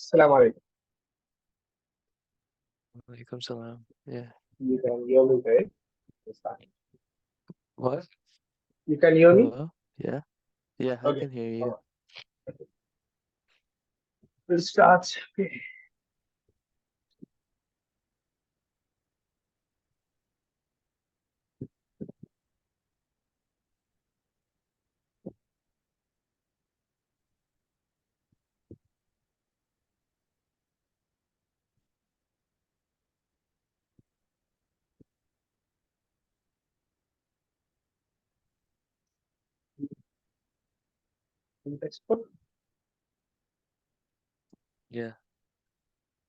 Assalamu alaikum. Walaikum salam. Yeah. You can hear me, right? It's fine. What? You can hear me? Hello? Yeah. Yeah, I Okay. can hear All you. right. Okay. We'll start. Okay. Expert. Yeah.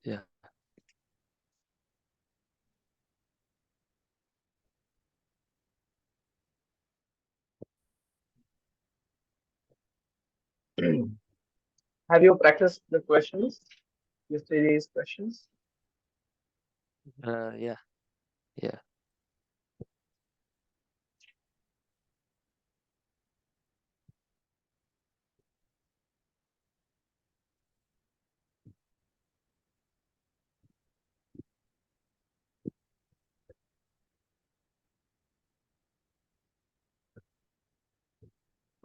Yeah. Have you practiced the questions? Yesterday's questions? Yeah. Yeah.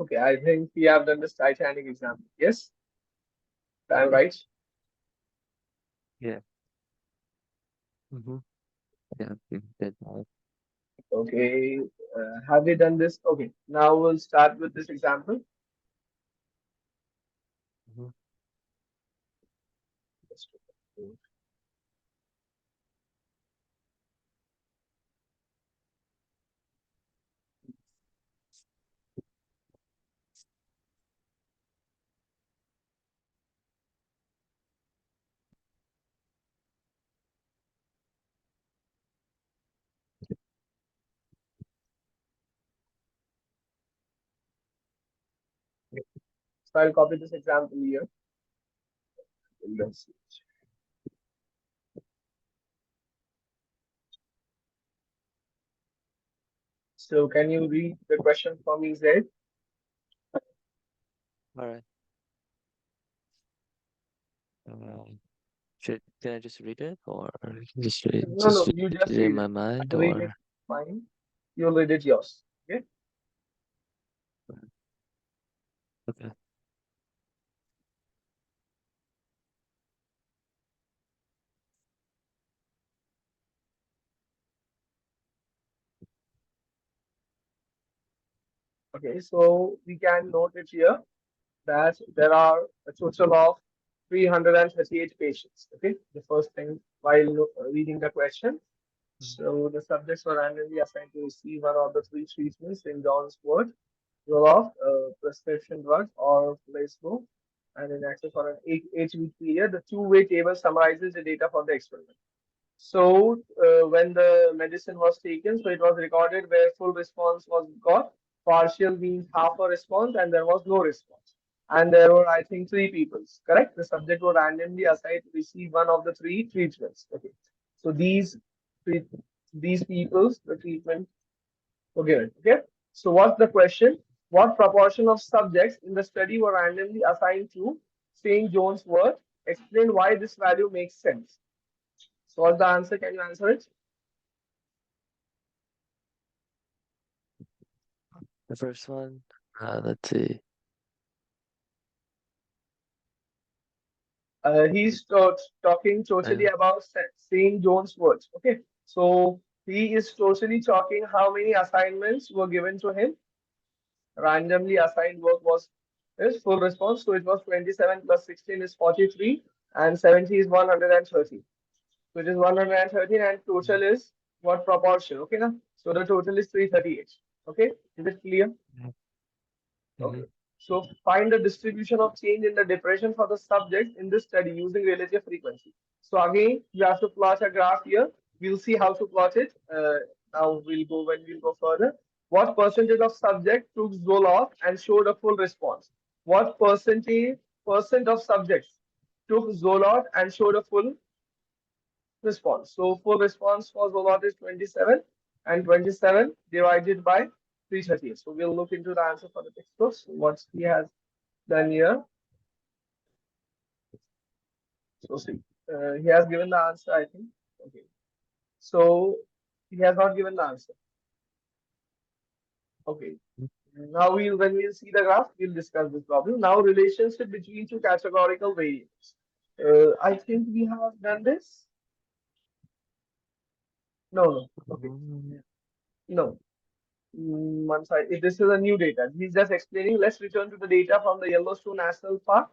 Okay, I think we have done this Titanic example. Yes, I'm right. Yeah. Mm-hmm. Yeah. Good. Okay, have we done this? Okay, now we'll start with this example. Mm-hmm. So I'll copy this example here. Let's see. So can you read the question for me, Zaid? All right. Can I just read it or No, no, you read just it in read my it. mind I'll read it. or Fine. You'll read it yours. Okay. okay. Okay. So we can note it here that there are a total of 338 patients. Okay. The first thing while reading the question. So the subjects were randomly assigned to receive one of the three treatments in John's word, Zoloft, prescription drugs, or placebo, and in access for an eight-week period. The two-way table summarizes the data for the experiment. So when the medicine was taken, so it was recorded where full response was got, partial means half a response, and there was no response. And there were, I think, three people. Correct? The subject was randomly assigned to receive one of the three treatments. Okay. So three, these people's the treatment were given. Okay. So what's the question? What proportion of subjects in the study were randomly assigned to St. John's wort? Explain why this value makes sense. So what's the answer? Can you answer it? The first one, let's see. He's talking totally And about St. John's words. Okay, so he is totally talking how many assignments were given to him. Randomly assigned work was his full response. So it was 27 plus 16 is 43, and 70 is 130. So it is 113, and total is what proportion? Okay, now so the total is 338. Okay, is it clear? mm-hmm. Okay. So find the distribution of change in the depression for the subject in this study using relative frequency. So again, you have to plot a graph here. We'll see how to plot it. Now we'll go further. What percentage of subject took Zoloft and showed a full response? What percent of subjects took Zoloft and showed a full response? So full response for Zoloft is 27, and 27 divided by 338. So we'll look into the answer for the textbooks. What he has done here. So see, he has given the answer, I think. Okay. So he has not given the answer. Okay. Now when we'll see the graph, we'll discuss this problem. Now relationship between two categorical variables. I think we have done this. No, no. Okay. Mm, No. One side. This is a new data. He's just explaining. Let's return to the data from the Yellowstone National Park.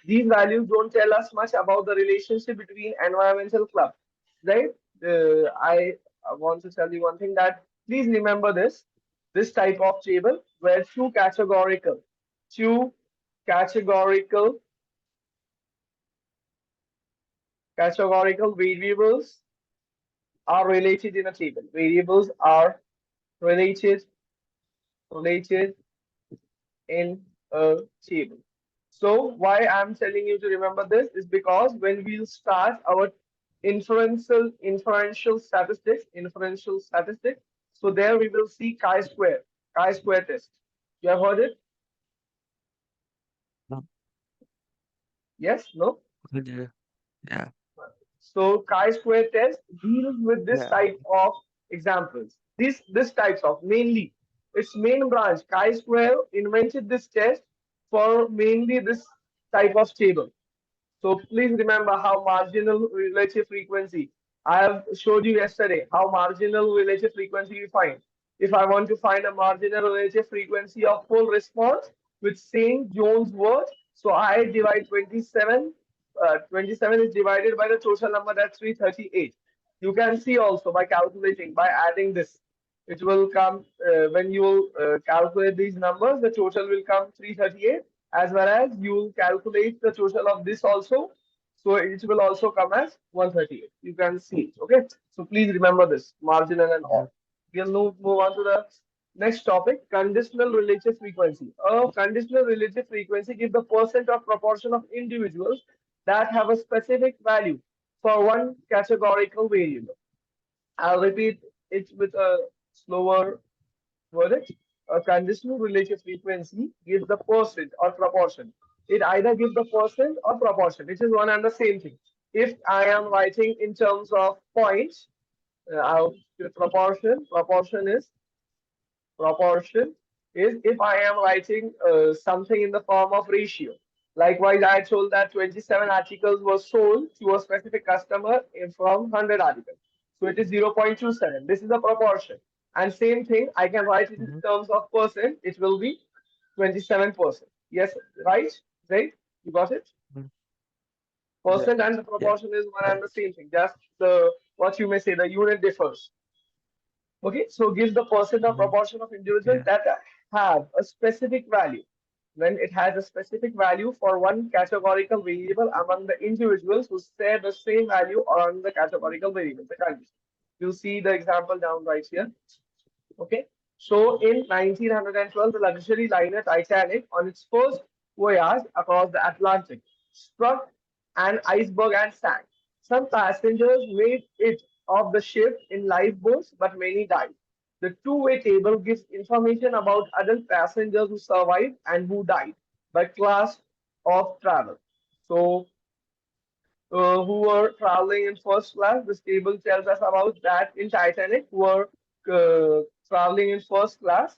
These values don't tell us much about the relationship between environmental club, right? I want to tell you one thing that please remember this type of table where two categorical categorical variables are related in a table. Variables are related related in a table. So why I'm telling you to remember this is because when we'll start our inferential statistics, so there we will see chi-square test. You have heard it? no, Yes? No? could you- Yeah, So chi-square test deals with this yeah. type of examples. This types of mainly its main branch chi-square invented this test for mainly this type of table. So please remember how marginal relative frequency. I have showed you yesterday how marginal relative frequency you find. If I want to find a marginal relative frequency of full response with St. John's wort, so I divide 27. 27 is divided by the total number, that's 338. You can see also by calculating, by adding this, it will come when you calculate these numbers, the total will come 338, as well as you calculate the total of this also. So it will also come as 138. You can see it. Okay. So please remember this marginal and Mhm. all. We'll move on to the next topic, conditional relative frequency. A conditional relative frequency gives the percent or proportion of individuals that have a specific value for one categorical variable. I'll repeat it with a slower verdict. A conditional relative frequency gives the percent or proportion. It either gives the percent or proportion, which is one and the same thing. If I am writing in terms of points, I'll proportion is if I am writing something in the form of ratio. Likewise, I told that 27 articles were sold to a specific customer from 100 articles. So it is 0.27. This is a proportion. And same thing, I can write it in Mhm. terms of percent. It will be 27%. Yes, right? Right? You got it? Mhm. Yeah, Percent and the yeah, proportion is one and right. the same thing. Just the what you may say, the unit differs. Okay, so gives the percent or Mhm. proportion of individuals Yeah. that have a specific value. When it has a specific value for one categorical variable among the individuals who share the same value on the categorical variable, the condition. You'll see the example down right here. Okay, so in 1912, the luxury liner Titanic, on its first voyage across the Atlantic, struck an iceberg and sank. Some passengers made it off the ship in lifeboats, but many died. The two-way table gives information about adult passengers who survived and who died by class of travel. So who were traveling in first class. This table tells us about that in Titanic, who were traveling in first class.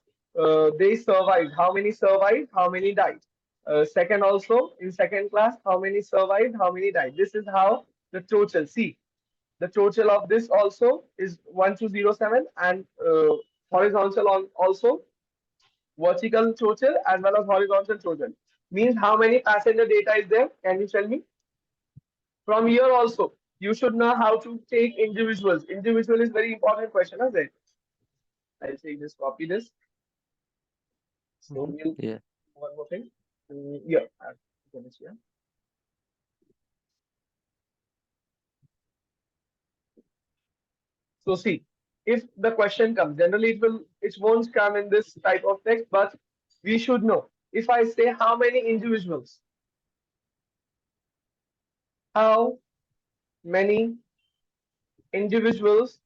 They survived. How many survived? How many died? Second also, in second class, how many survived? How many died? This is how the total. See, the total of this also is 1207 and horizontal also vertical total as well as horizontal total. Means how many passenger data is there? Can you tell me? From here also, you should know how to take individuals. Individual is very important question, isn't it? I'll say this, copy this. So Mhm. we'll Yeah. one more thing. Yeah, I'll put this here. So see, if the question comes, generally it won't come in this type of text, but we should know. If I say how many individuals, how many individuals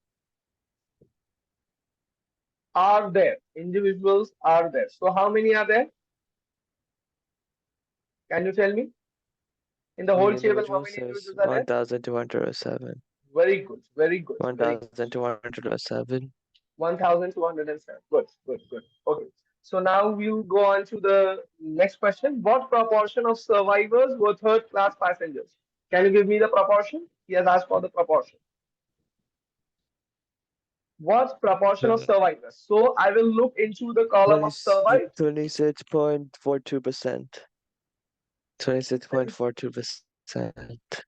are there? Individuals are there. So how many are there? Can you tell me? In the How whole many table, how individuals? many There's individuals are there? 1,207. Very good, very good, very good. 1,207. 1,207. Good, good, good. Okay. So now we'll go on to the next question. What proportion of survivors were third class passengers? Can you give me the proportion? He has asked for the proportion. What proportion of survivors? So I will look into the column of survived. 26.42%. 26.42%.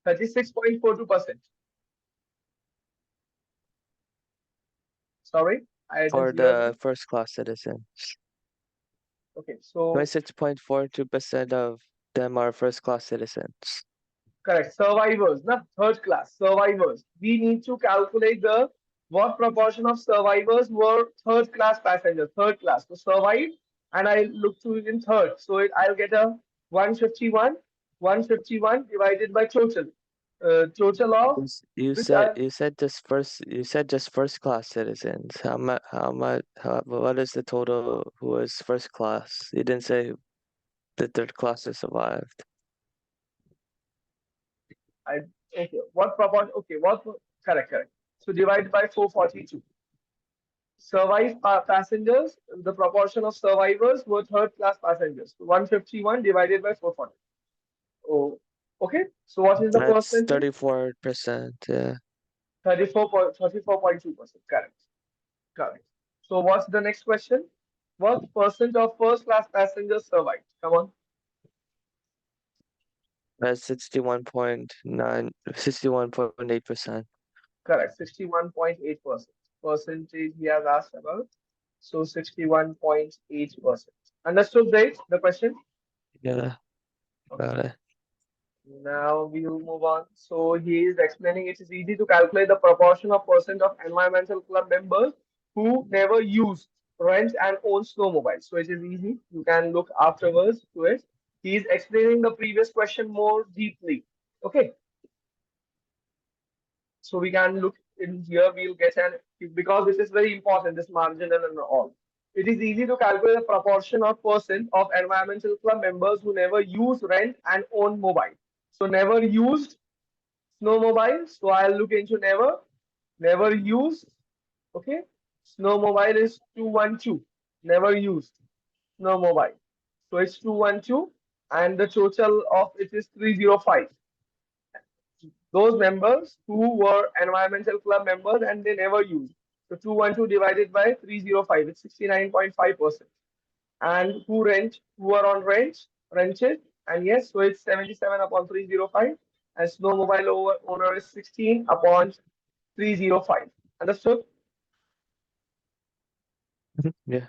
36.42%. Sorry, I didn't For hear that. the first class citizens. Okay, so 26.42% of them are first class citizens. correct. Survivors, not third class. Survivors. We need to calculate the what proportion of survivors were third class passengers. Third class. So survived, and I look to it in third. So I'll get a 151. 151 divided by total. Total of You which said are just first class citizens. What is the total who was first class? You didn't say the third class has survived. I okay. What proportion? Okay, correct, correct. So divide by 442. Survived passengers, the proportion of survivors were third class passengers. 151 divided by 440. Oh, okay. So what is the That's percentage? 34%. Yeah. 34.2%. Correct. Correct. So what's the next question? What percent of first class passengers survived? Come on. That's 61.8%. Correct. 61.8%. Percentage he has asked about. So 61.8%. Understood, right? The question? Yeah, Okay. got it. Now we will move on. So he is explaining it is easy to calculate the proportion of percent of environmental club members who never use, rent, and own snowmobiles. So it is easy. You can look afterwards to it. He is explaining the previous question more deeply. Okay. So we can look in here. We'll get an because this is very important. This marginal and all. It is easy to calculate the proportion of percent of environmental club members who never use, rent, and own mobile. So never used snowmobile. So I'll look into never used. Okay. Snowmobile is 212. Never used snowmobile. So it's 212 and the total of it is 305. Those members who were environmental club members and they never used. So 212 divided by 305, it's 69.5%. And who are on rented, and yes, so it's 77 upon 305, and snowmobile owner is 16 upon 305. Understood? Yeah.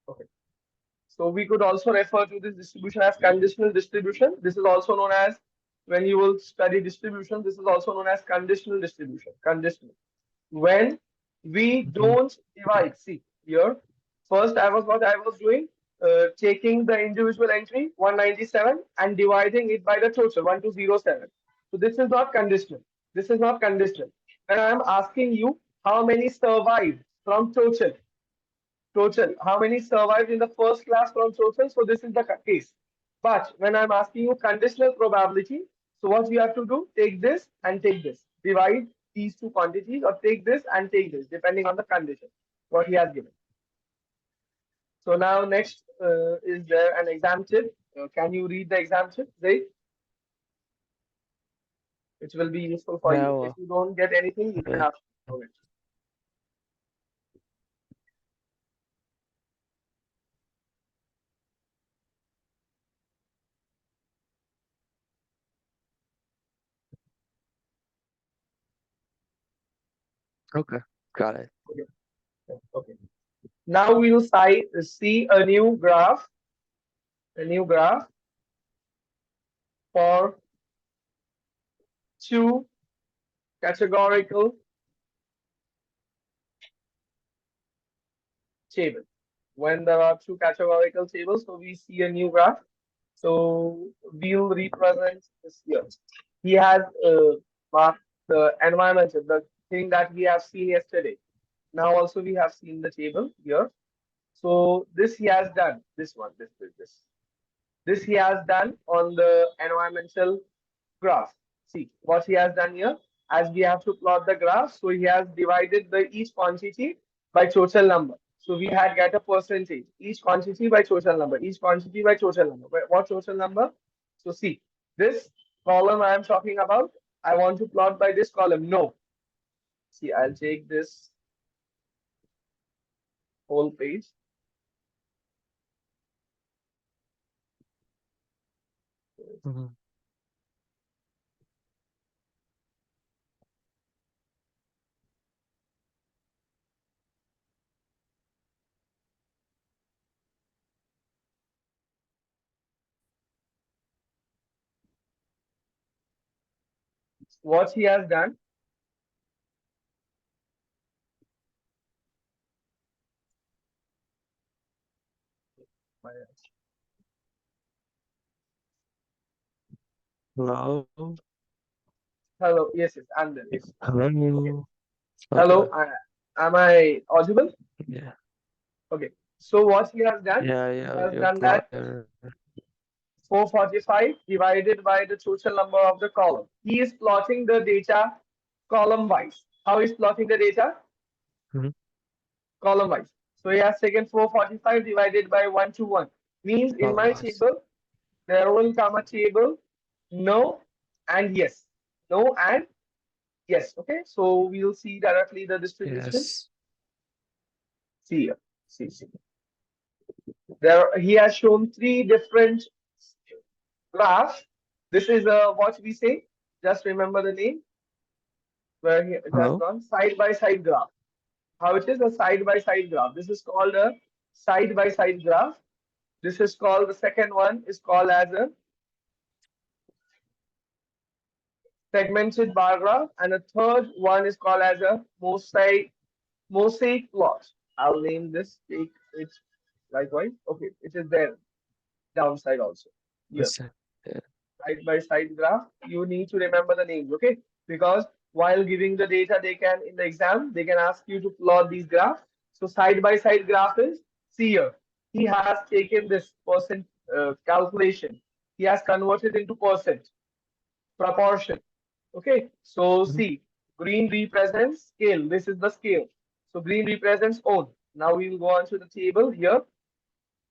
Okay. So we could also refer to this distribution as conditional distribution. This is also known as, when you will study distribution, this is also known as conditional distribution. Conditional. When we don't divide, see here, first what I was doing, taking the individual entry 197 and dividing it by the total 1207. So this is not conditional. This is not conditional. When I am asking you how many survived from total, how many survived in the first class from total, so this is the case. But when I'm asking you conditional probability, so what we have to do, take this and take this, divide these two quantities, or take this and take this, depending on the condition what he has given. So now next is there an exam tip? Can you read the exam tip, right? Which will be useful for you. Now, If you don't get anything, you can ask for it. okay, got it. Okay. Okay. Now we will see a new graph for two categorical tables. When there are two categorical tables, so we see a new graph. So we'll represent this here. He has marked the environmental, the thing that we have seen yesterday. Now also we have seen the table here. So this he has done, this one, this. This he has done on the environmental graph. See what he has done here. As we have to plot the graph, so he has divided the each quantity by total number. So we had get a percentage, each quantity by total number, each quantity by total number. What total number? So see, this column I am talking about, I want to plot by this column. No. See, I'll take this whole page. Mhm. What he has done, Hello? hello, yes, yes, I'm there. Yes. Okay. Hello? Okay. Hello, am I audible? Yeah. Okay. So what he has done, Yeah, he yeah, has you're done that clear. 445 divided by the total number of the column. He is plotting the data column wise. How is plotting the data? Mhm. Column wise. So he has taken 445 divided by 121. Means in my Otherwise. table, there will come a table no and yes. No and yes. Okay. So we'll see directly the distribution. Yes. See here. See. There he has shown three different graphs. This is what we say. Just remember the name where it has Hello? gone side by side graph. How it is a side by side graph. This is called a side by side graph. This is called the second one is called as a segmented bar graph, and the third one is called as a mosaic plot. I'll name this. Take it likewise. Okay, it is there downside also. Here. Listen. Yeah. Side by side graph, you need to remember the names, okay? Because while giving the data, they can in the exam, they can ask you to plot these graphs. So side by side graph is, see here, he has taken this percent calculation. He has converted into percent proportion. Okay, so Mhm. see, green represents scale. This is the scale. So green represents own. Now we will go on to the table here.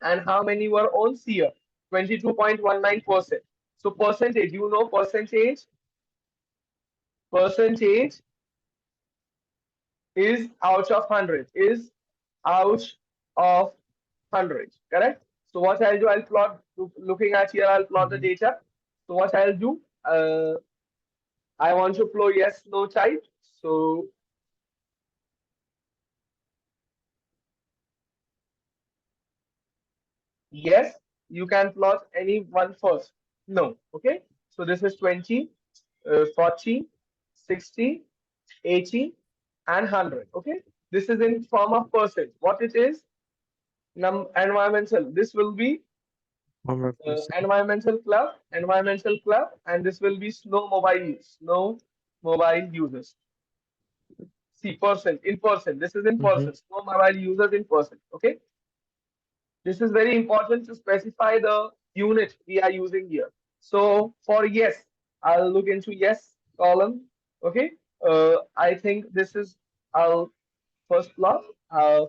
And how many were owns here? 22.19%. So percentage, you know percentage is out of 100, is out of 100, correct? So what I'll do, I'll plot, looking at here, I'll plot the Mhm. data. So what I'll do, I want to plot yes, no type. So yes, you can plot any one first. No, okay? So this is 20, 40, 60, 80, and 100. Okay, this is in form of percent. What it is? Environmental. This will be One more person. environmental club, and this will be snow mobile users. See, percent in percent. This is in Mhm. percent. Snow mobile users in percent. Okay, this is very important to specify the unit we are using here. So for yes, I'll look into yes column. Okay, I think this is I'll first plot.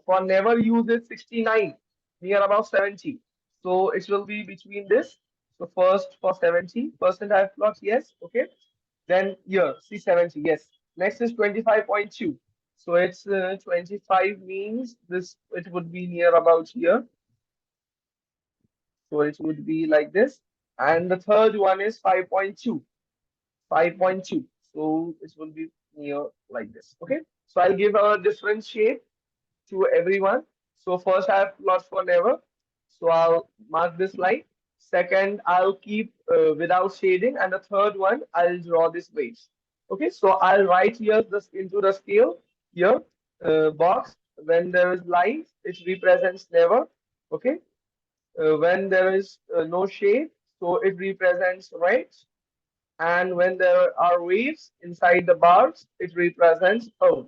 For never use is 69, near about 70. So it will be between this. So first for 70% I've plot yes. Okay. Then here, see 70, yes. Next is 25.2. So it's 25 means this, it would be near about here. So it would be like this. And the third one is 5.2. 5.2. So it will be near like this. Okay. So I'll give a different shape to everyone. So first I have plot for never. So I'll mark this line. Second, I'll keep without shading. And the third one, I'll draw this base. Okay, so I'll write here this into the scale here box. When there is lines, it represents never. Okay, when there is no shade, so it represents red. And when there are waves inside the bars, it represents earth.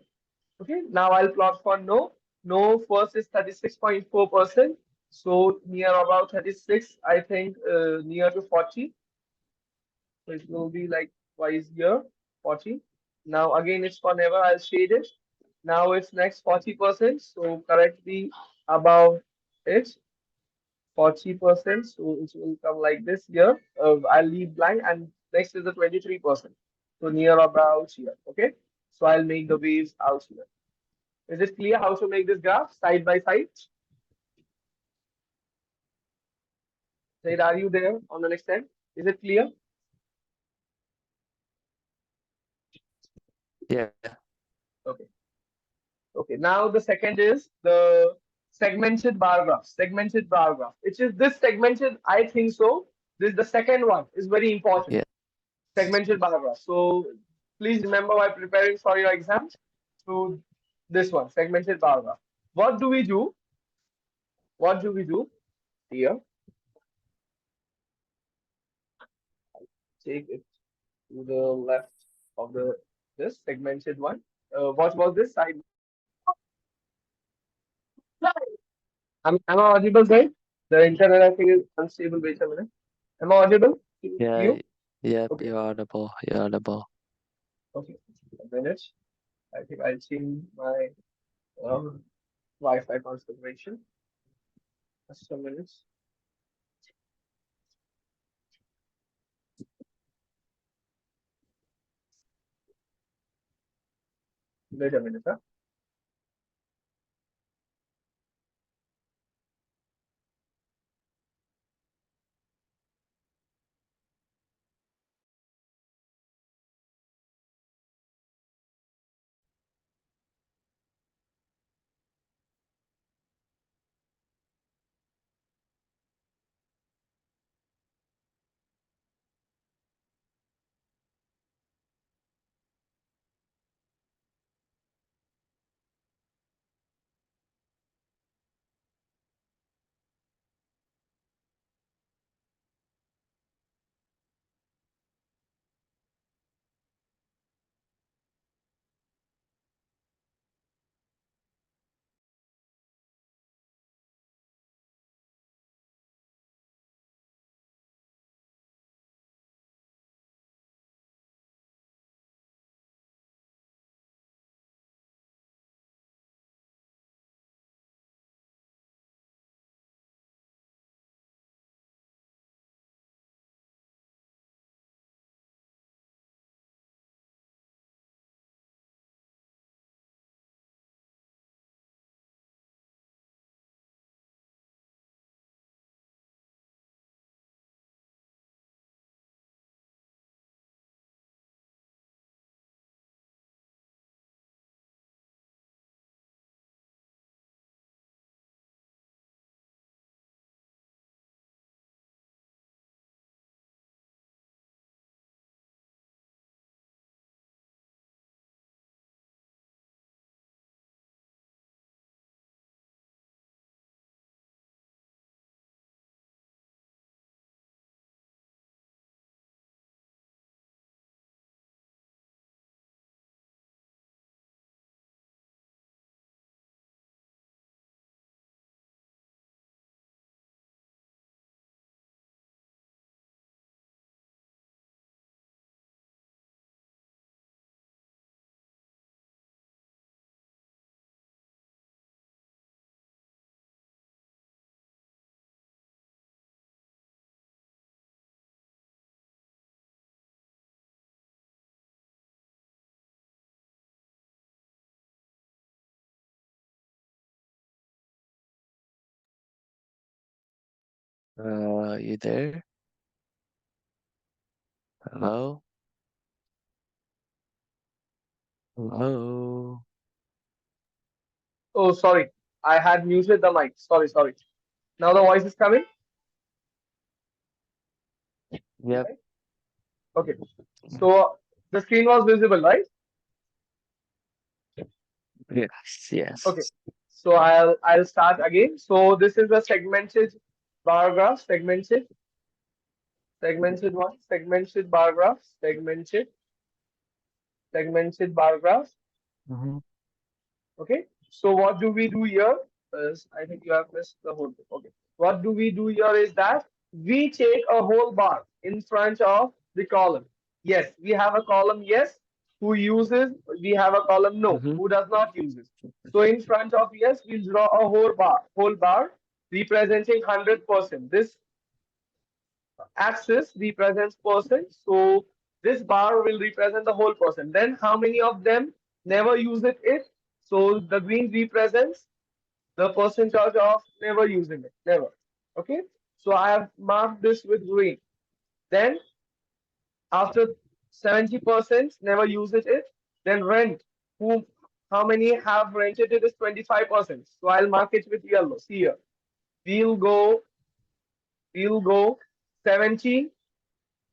Okay, now I'll plot for no. No first is 36.4%, So near about 36, I think near to 40. So it will be like twice here, 40. Now again, it's for never, I'll shade it. Now it's next 40%. So correctly above it, 40%. So it will come like this here. I'll leave blank and next is the 23%. So near about here. Okay. So I'll make the waves out here. Is it clear how to make this graph side by side? Said, are you there on the next end? Is it clear? Yeah. Okay. Okay. Now the second is the segmented bar graph. Segmented bar graph. Which is this segmented? I think so. This is the second one. Is very important. Yeah. Segmented bar graph. So please remember while preparing for your exam. So this one, segmented bar graph. What do we do? What do we do here? Take it to the left of the this segmented one. What was this side? Am I audible, guys? The internet, I think, is unstable. Wait a minute. Am I audible to Yeah. you? Yep. Okay. You're audible. You're audible. Okay. A minute. I think I'll change my Wi-Fi configuration. Just a minute. Wait a minute, huh? You there? Hello? Hello? Oh, sorry. I had muted the mic. Sorry, sorry. Now the voice is coming. Yep. Okay. So the screen was visible, right? Yes. Yes. Okay. So I'll start again. So this is a segmented bar graph, segmented one, segmented bar graph, segmented bar graph. Mm-hmm. Okay. So what do we do here? I think you have missed the whole thing. Okay. What do we do here is that we take a whole bar in front of the column. Yes, we have a column, yes, who uses, we have a column, no, Mm-hmm. who does not use it. So in front of yes, we'll draw a whole bar representing 100%. This axis represents percent. So this bar will represent the whole percent. Then how many of them never use it? So the green represents the percentage of never using it. Never. Okay. So I have marked this with green. Then after 70% never use it. Then rent. Who how many have rented it is 25%. So I'll mark it with yellow. See here. We'll go we'll go 70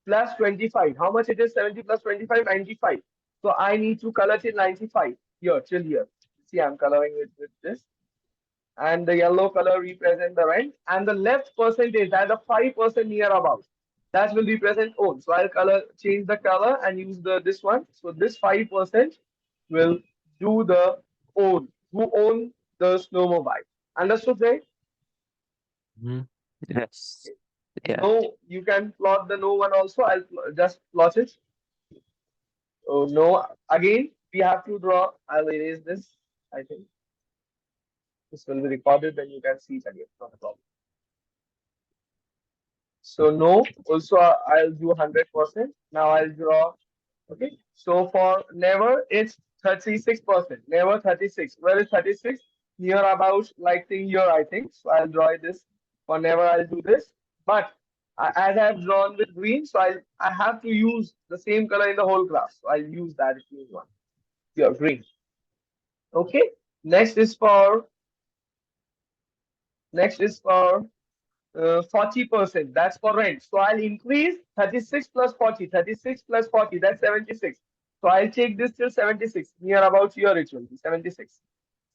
plus 25. How much it is? 70 plus 25, 95. So I need to color till 95 here, till here. See, I'm coloring it with this. And the yellow color represent the rent. And the left percentage, that the 5% near about, that will represent own. So I'll change the color and use this one. So this 5% will do the own. Who own the snowmobile? Understood, right? Mm-hmm. Yes. Yeah. No, you can plot the no one also. I'll just plot it. Oh no, again, we have to draw. I'll erase this. I think this will be recorded, then you can see it again. Not a problem. So no, also I'll do 100%. Now I'll draw. Okay. So for never, it's 36%. Never 36. Where is 36? Near about like thing here, I think. So I'll draw this. For never, I'll do this. But as I've drawn with green, so I have to use the same color in the whole graph. So I'll use that if you want. Here, green. Okay. Next is for 40%. That's for rent. So I'll increase 36 plus 40. 36 plus 40, that's 76. So I'll take this till 76. Near about here it will be 76.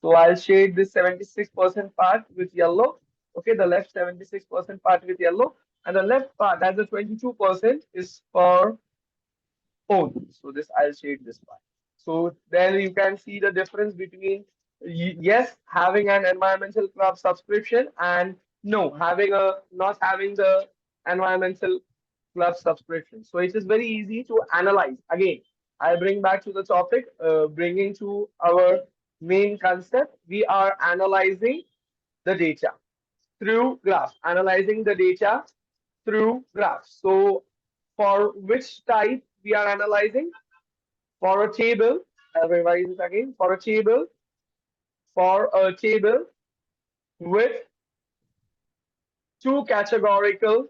So I'll shade this 76% part with yellow. Okay, the left 76% part with yellow. And the left part, that's the 22%, is for own. So this I'll shade this part. So then you can see the difference between yes, having an environmental club subscription and no, having a not having the environmental club subscription. So it is very easy to analyze. Again, I bring back to the topic, bringing to our main concept. We are analyzing the data through graphs, analyzing the data through graphs. So for which type we are analyzing? For a table, I'll revise it again. For a table with two categorical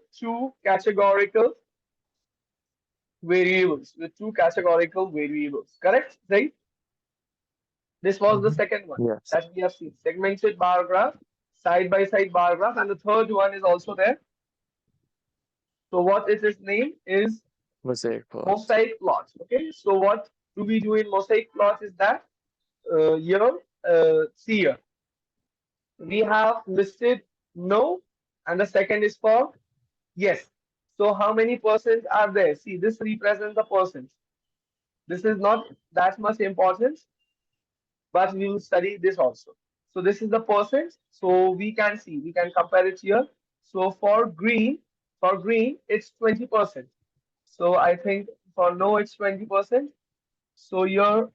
variables, correct? Right? This was the Mm-hmm. second one Yes. that we have seen. Segmented bar graph, side by side bar graph, and the third one is also there. So what is its name is Mosaic plot. mosaic plot. Okay, so what do we do in mosaic plot is that see here, we have listed no, and the second is for yes. So how many percent are there? See, this represents the percent. This is not that much important, but we will study this also. So this is the percent. So we can see, we can compare it here. So for green, it's 20%. So I think for no, it's 20%. So here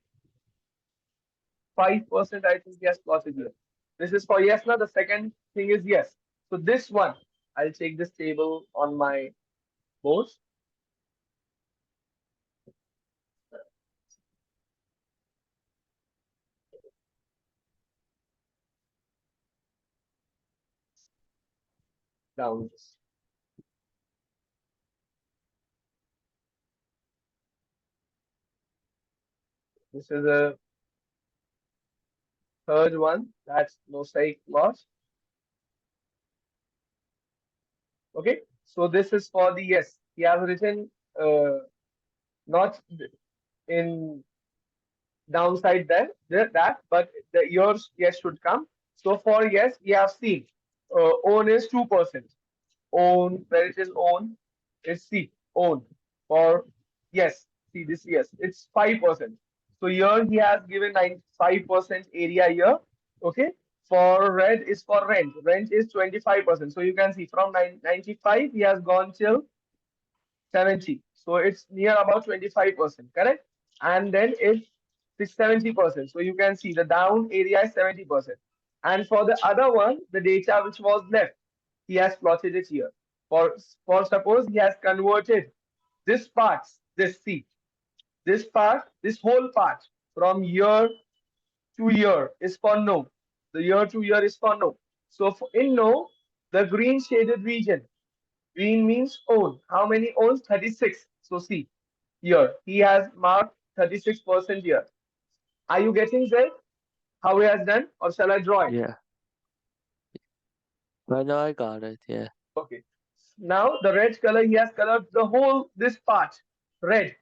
5%, I think yes, plotted here. This is for yes. Now the second thing is yes. So this one, I'll take this table on my board. Down. This is a third one. That's mosaic plot. Okay. So this is for the yes. He has written not in downside that, but yours yes should come. So for yes, we have seen own is 2%. Own, where it is own, is C, own. For yes, see this yes, it's 5%. So here he has given 95% area here. Okay. For red is for rent. Rent is 25%. So you can see from 95, he has gone till 70. So it's near about 25%, correct? And then it's 70%. So you can see the down area is 70%. And for the other one, the data which was left, he has plotted it here. For suppose he has converted this part, this C, this part, this whole part from year to year is for no. The year to year is for no. So in no, the green shaded region, green means own. How many owns? 36. So see here, he has marked 36% here. Are you getting that? How he has done, or shall I draw it? Yeah. I know I got it. Yeah. Okay. Now the red color, he has colored the whole this part red.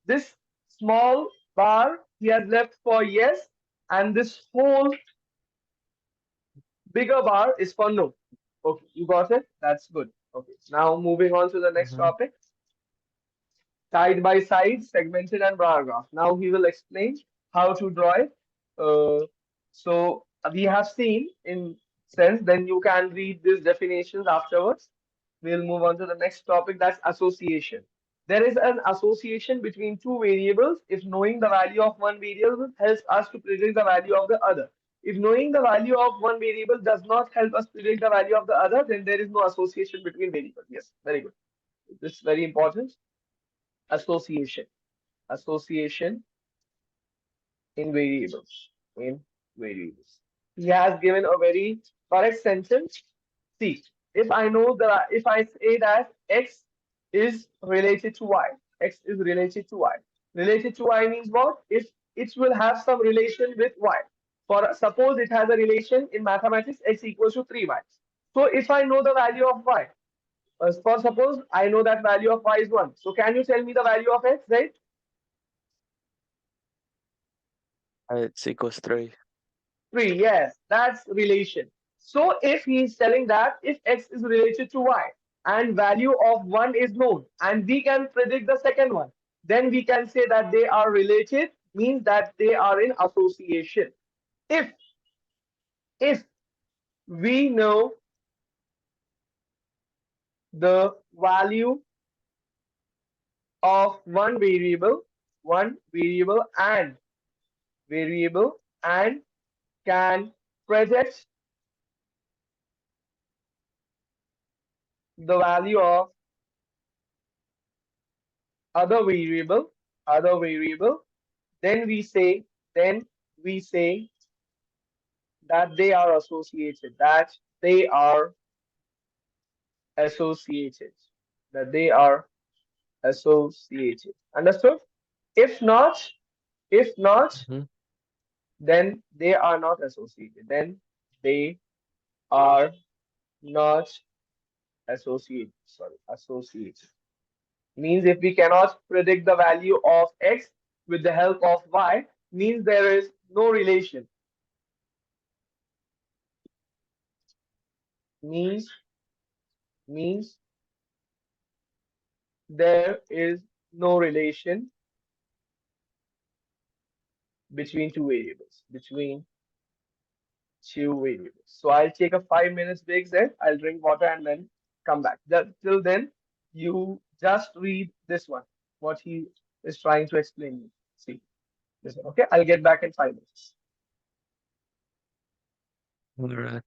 This small bar he has left for yes, and this whole bigger bar is for no. Okay, you got it? That's good. Okay, now moving on to the next Mm-hmm. topic. Side by side, segmented and bar graph. Now he will explain how to draw it. So we have seen in sense, then you can read these definitions afterwards. We'll move on to the next topic, that's association. There is an association between two variables if knowing the value of one variable helps us to predict the value of the other. If knowing the value of one variable does not help us predict the value of the other, then there is no association between variables. Yes, very good. This is very important. Association. Association in variables. In variables. He has given a very correct sentence. See, if I say that x is related to y, x is related to y. Related to y means what? If it will have some relation with y. For suppose it has a relation in mathematics, x equals to 3y. So if I know the value of y, for suppose I know that value of y is 1. So can you tell me the value of x, right? It's equals 3. 3, yes, that's relation. So if he is telling that if x is related to y and value of 1 is known and we can predict the second one, then we can say that they are related, means that they are in association. If if we know the value of one variable and can project the value of other variable, then we say that they are associated, they are associated, that they are associated. Understood? If not, if not, Mm-hmm. then they are not associated. Then they are not associated. Sorry, associated. Means if we cannot predict the value of x with the help of y, means there is no relation. Means there is no relation between two variables. So I'll take a 5 minutes break then. I'll drink water and then come back. Till then, you just read this one, what he is trying to explain you. See this one. Okay, I'll get back in 5 minutes. All right.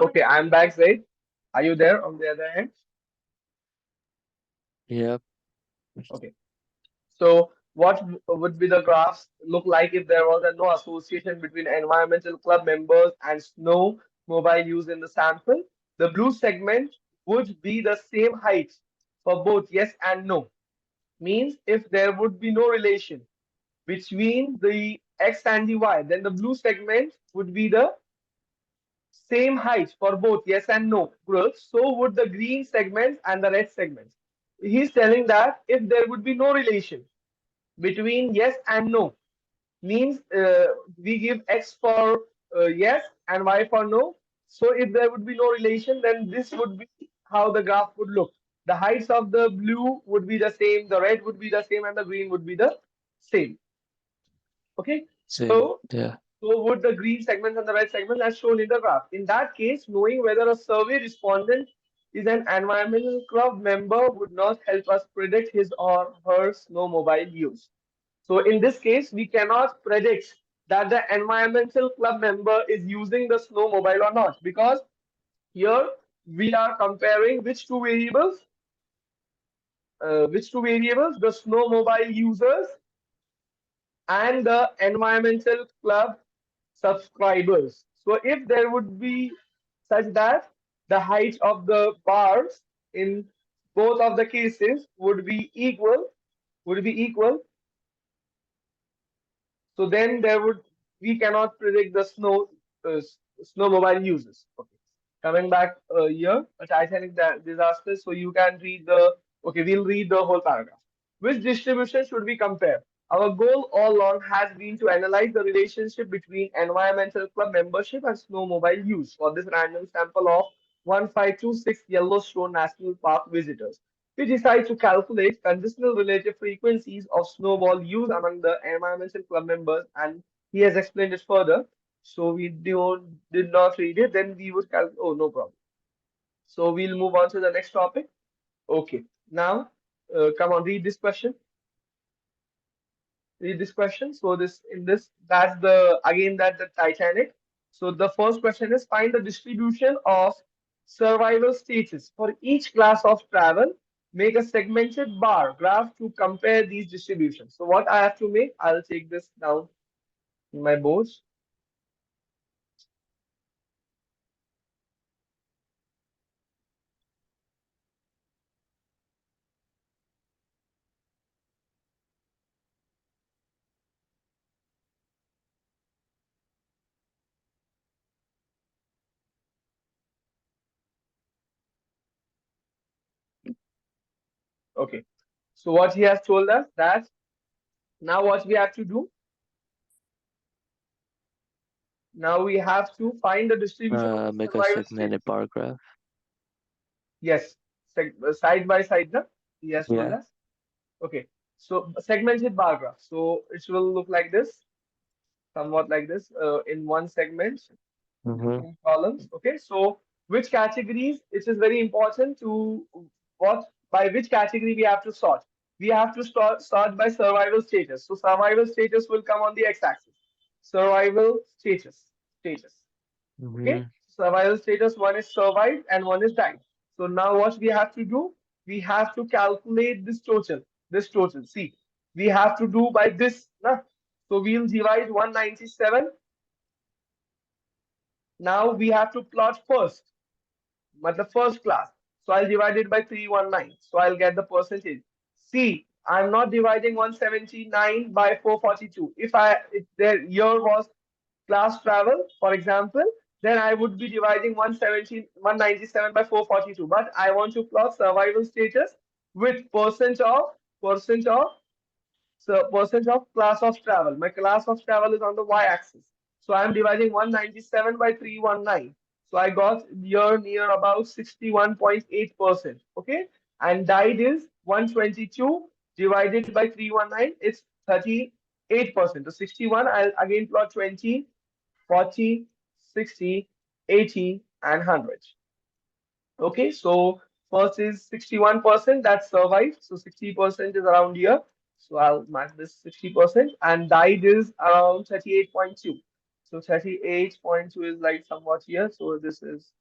Okay, I'm back, Zaid. Are you there on the other hand? Yep. Okay. So what would be the graphs look like if there was no association between environmental club members and snow mobile use in the sample? The blue segment would be the same height for both yes and no. Means if there would be no relation between the x and the y, then the blue segment would be the same height for both yes and no groups. So would the green segments and the red segments. He's telling that if there would be no relation between yes and no, means we give x for yes and y for no. So if there would be no relation, then this would be how the graph would look. The heights of the blue would be the same, the red would be the same, and the green would be the same. Okay, Same. so Yeah. so would the green segments and the red segments as shown in the graph. In that case, knowing whether a survey respondent is an environmental club member would not help us predict his or her snowmobile use. So in this case, we cannot predict that the environmental club member is using the snowmobile or not, because here we are comparing which two variables? Which two variables? The snowmobile users and the environmental club subscribers. So if there would be such that the height of the bars in both of the cases would be equal, so then there would we cannot predict the snowmobile uses. Okay. Coming back here, a Titanic disaster. So you can read the okay. We'll read the whole paragraph. Which distribution should we compare? Our goal all along has been to analyze the relationship between environmental club membership and snowmobile use for this random sample of 1526 Yellowstone National Park visitors. We decide to calculate conditional relative frequencies of snowball use among the environmental club members, and he has explained it further. So we did not read it, then we would calculate. Oh, no problem. So we'll move on to the next topic. Okay. Now, come on, read this question. Read this question. So this in this that's the again that the Titanic. So the first question is find the distribution of survival status for each class of travel. Make a segmented bar graph to compare these distributions. So what I have to make, I'll take this down in my boards. Okay. So what he has told us that now what we have to do, now we have to find the distribution of the Make a survival status. segmented bar graph. Yes, side by side, na? He has told Yeah. us. Okay, so segmented bar graph. So it will look like this, somewhat like this, in one segment, Mm-hmm. in columns. Okay, so which categories? It is very important to what by which category we have to sort. We have to sort by survival status. So survival status will come on the x-axis. Survival status. Okay, Mm-hmm. survival status, one is survived and one is died. So now what we have to do, we have to calculate this total. See, we have to do by this, nah? So we'll divide 197. Now we have to plot first, but the first class. So I'll divide it by 319. So I'll get the percentage. See, I'm not dividing 179 by 442. If their year was class travel, for example, then I would be dividing 197 by 442. But I want to plot survival status with percent of so percent of class of travel. My class of travel is on the y-axis. So I'm dividing 197 by 319. So I got near about 61.8%. Okay. And died is 122 divided by 319. It's 38%. So 61, I'll again plot 20, 40, 60, 80, and 100. Okay, so first is 61% that survived. So 60% is around here. So I'll mark this 60%, and died is around 38.2. So 38.2 is like somewhat here. So this is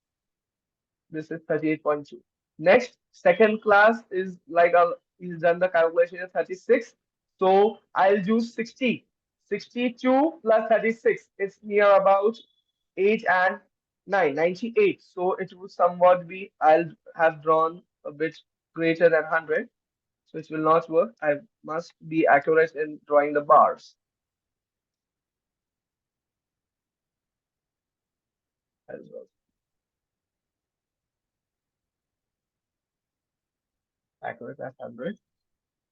38.2. Next, second class is like he's done the calculation at 36. So I'll use 60. 62 plus 36 is near about 8 and 9, 98. So it would somewhat be, I'll have drawn a bit greater than 100. So it will not work. I must be accurate in drawing the bars as well. Accurate at 100.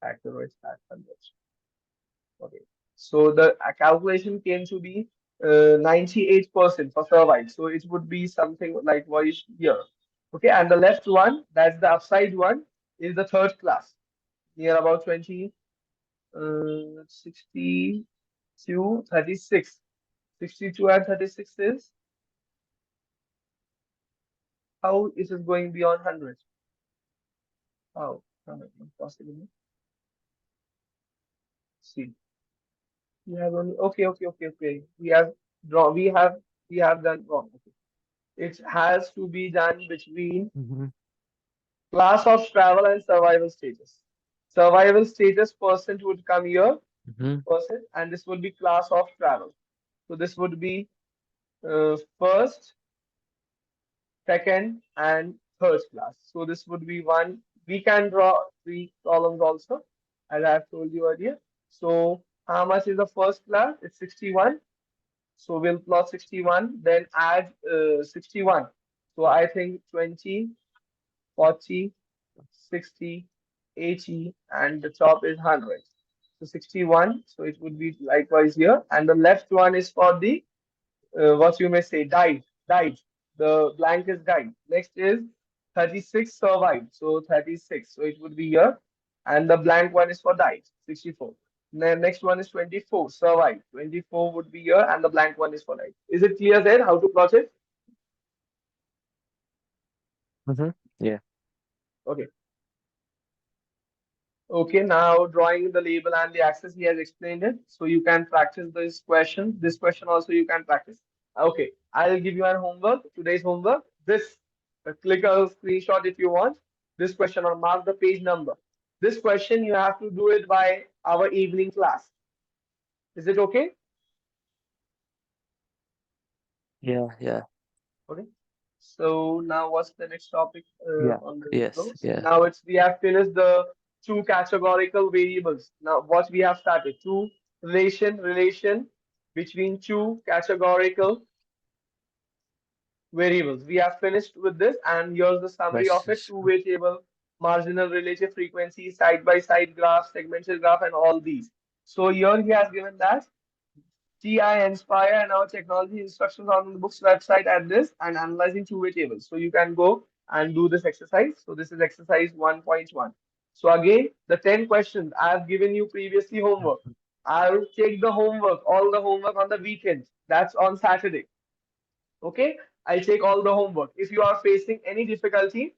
Accurate at 100. Okay. So the calculation came to be 98% for survive. So it would be something like what is here. Okay. And the left one, that's the upside one, is the third class, near about 20, 62, 36. 62 and 36 is how is it going beyond 100? How? Possibly. See. We have only okay. We have done wrong. Okay. It has to be done between Mm-hmm. class of travel and survival status. Survival status percent would come here, Mm-hmm. percent, and this would be class of travel. So this would be first, second, and third class. So this would be one. We can draw three columns also, as I have told you earlier. So how much is the first class? It's 61. So we'll plot 61, then add 61. So I think 20, 40, 60, 80, and the top is 100. So 61. So it would be likewise here. And the left one is for the, what you may say, died. Died. The blank is died. Next is 36 survived. So 36. So it would be here. And the blank one is for died. 64. Then next one is 24. Survived. 24 would be here. And the blank one is for died. Is it clear then how to plot it? Mm-hmm. Yeah. Okay. Okay, now drawing the label and the axis, he has explained it. So you can practice this question. This question also you can practice. Okay, I'll give you an homework, today's homework. This, click a screenshot if you want. This question or mark the page number. This question you have to do it by our evening class. Is it okay? Yeah. Yeah. Okay. So now what's the next topic Yeah. on the Yes. notes? Yeah. Now we have finished the two categorical variables. Now what we have started, two relation between two categorical variables. We have finished with this, and here's the summary of it: Versus. two-way table, marginal relative frequency, side-by-side graph, segmental graph, and all these. So here he has given that TI Inspire and our technology instructions on the book's website at this and analyzing two-way tables. So you can go and do this exercise. So this is exercise 1.1. So again, the 10 questions I have given you previously homework. I'll take the homework, all the homework on the weekend. That's on Saturday. Okay, I'll take all the homework. If you are facing any difficulty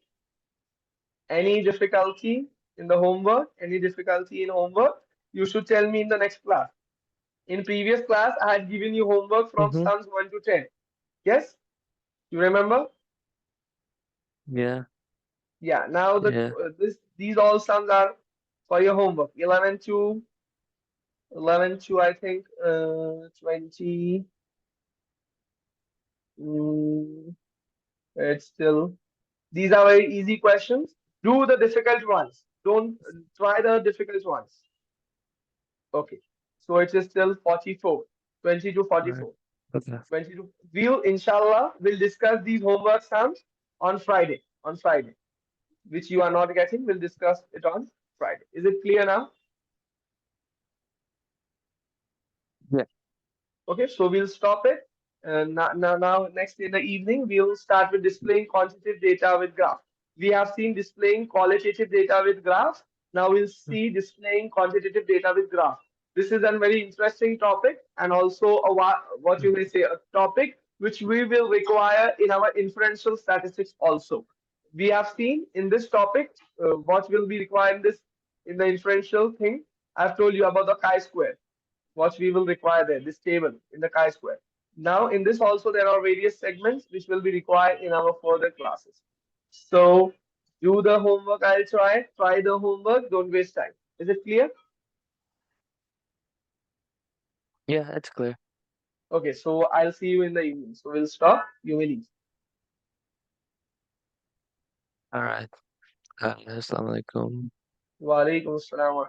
in the homework, any difficulty in homework, you should tell me in the next class. In previous class, I had given you homework from Mm-hmm. sums 1 to 10. Yes? You remember? Yeah. Yeah. Now Yeah. these all sums are for your homework. 11 to 11 to I think 20. Mm, it's still these are very easy questions. Do the difficult ones. Don't try the difficult ones. Okay. So it is still 44. 20 to All right. 44. Okay. 22. We'll inshallah will discuss these homework sums on Friday. On Friday, which you are not getting, we'll discuss it on Friday. Is it clear now? Yeah. Okay, so we'll stop it. Now, next in the evening, we'll start with displaying quantitative data with graph. We have seen displaying qualitative data with graph. Now we'll see displaying quantitative data with graph. This is a very interesting topic and also what you may say a topic which we will require in our inferential statistics also. We have seen in this topic what will be required in the inferential thing. I've told you about the chi-square what we will require there, this table in the chi-square. Now, in this also, there are various segments which will be required in our further classes. So, do the homework. I'll try the homework. Don't waste time. Is it clear? Yeah, it's clear. Okay, so I'll see you in the evening. So, we'll stop. You may leave. All right. Assalamu alaikum. Wa alaikum assalam.